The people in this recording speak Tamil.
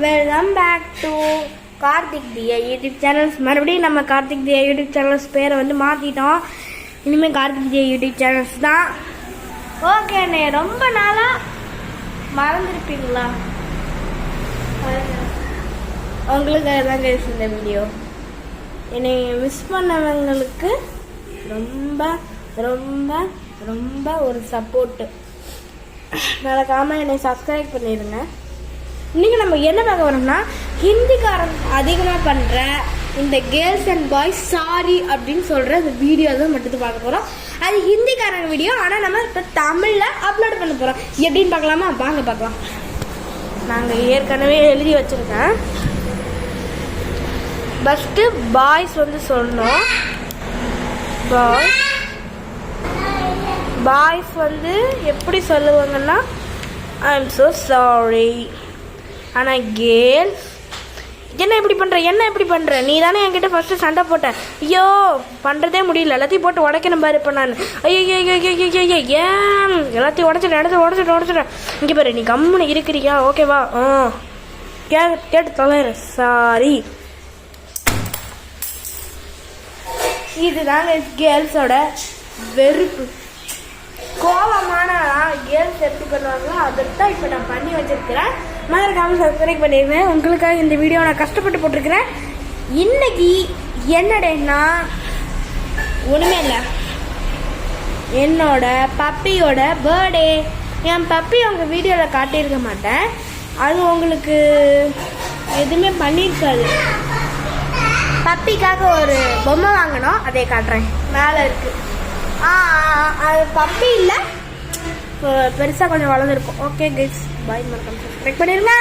Welcome back to Karthik Diya YouTube channels. மறுபடியும் நம்ம கார்த்திக் தியா யூடியூப் சேனல்ஸ் பேரை வந்து மாற்றிட்டோம். இனிமேல் கார்த்திக் தியா யூடியூப் சேனல்ஸ் தான். ஓகேண்ணே, ரொம்ப நாளாக மறந்துருப்பீங்களா? உங்களுக்காக தான் கேட்குது இந்த வீடியோ. என்னை மிஸ் பண்ணவங்களுக்கு ரொம்ப ரொம்ப ரொம்ப ஒரு சப்போர்ட்டு. மறக்காமல் என்னை சப்ஸ்கிரைப் பண்ணிடுங்க. இன்றைக்கி நம்ம என்ன பார்க்க வரோம்னா, ஹிந்திக்காரன் அதிகமாக பண்ணுற இந்த கேர்ள்ஸ் அண்ட் பாய்ஸ் சாரி அப்படின்னு சொல்கிற இந்த வீடியோ தான் மட்டும் பார்க்க போகிறோம். அது ஹிந்திக்காரங்க வீடியோ, ஆனால் நம்ம இப்போ தமிழில் அப்லோட் பண்ண போகிறோம். எப்படின்னு பார்க்கலாமா? வாங்க பார்க்கலாம். நாங்கள் ஏற்கனவே எழுதி வச்சுருக்கேன். ஃபஸ்ட்டு பாய்ஸ் வந்து சொல்லணும். பாய்ஸ் வந்து எப்படி சொல்லுவாங்கன்னா, ஐ எம் ஸோ சாரி. ஆனால் கேர்ள்ஸ், என்ன இப்படி பண்ணுற நீ தானே என்கிட்ட ஃபஸ்ட்டு சண்டை போட்ட. ஐயோ பண்ணுறதே முடியல, எல்லாத்தையும் போட்டு உடைக்கணும் பாரு. இப்போ நான் ஐயோ ஏன் எல்லாத்தையும் உடச்சிட்டேன். இங்கே பாரு, நீ கம்முன்னு இருக்கிறியா? ஓகேவா? கேட்டு தொலைற. சாரி. இதுதாங்க கேர்ள்ஸோட வெறுப்பு. கோபமான கேர்ள்ஸ் எப்படி பண்ணுவாங்களோ அதைத்தான் இப்போ நான் பண்ணி வச்சிருக்கிறேன். மறக்காமல் சப்ஸ்கிரைப் பண்ணிடுவேன். உங்களுக்காக இந்த வீடியோ நான் கஷ்டப்பட்டு போட்டிருக்கிறேன். இன்னைக்கு என்னடேன்னா ஒன்றுமே இல்லை, என்னோட பப்பியோட பர்த்டே. என் பப்பி உங்கள் வீடியோவில் காட்டியிருக்க மாட்டேன், அது உங்களுக்கு எதுவுமே பண்ணியிருக்காது. பப்பிக்காக ஒரு பொம்மை வாங்கணும், அதை காட்டுறேன். மேலே இருக்குது. அது பப்பி இல்லை, பெருசாக கொஞ்சம் வளர்ந்துருக்கும். ஓகே கைஸ், பாய். மறக்காம சப்ஸ்கிரைப் பண்ணிடுங்க.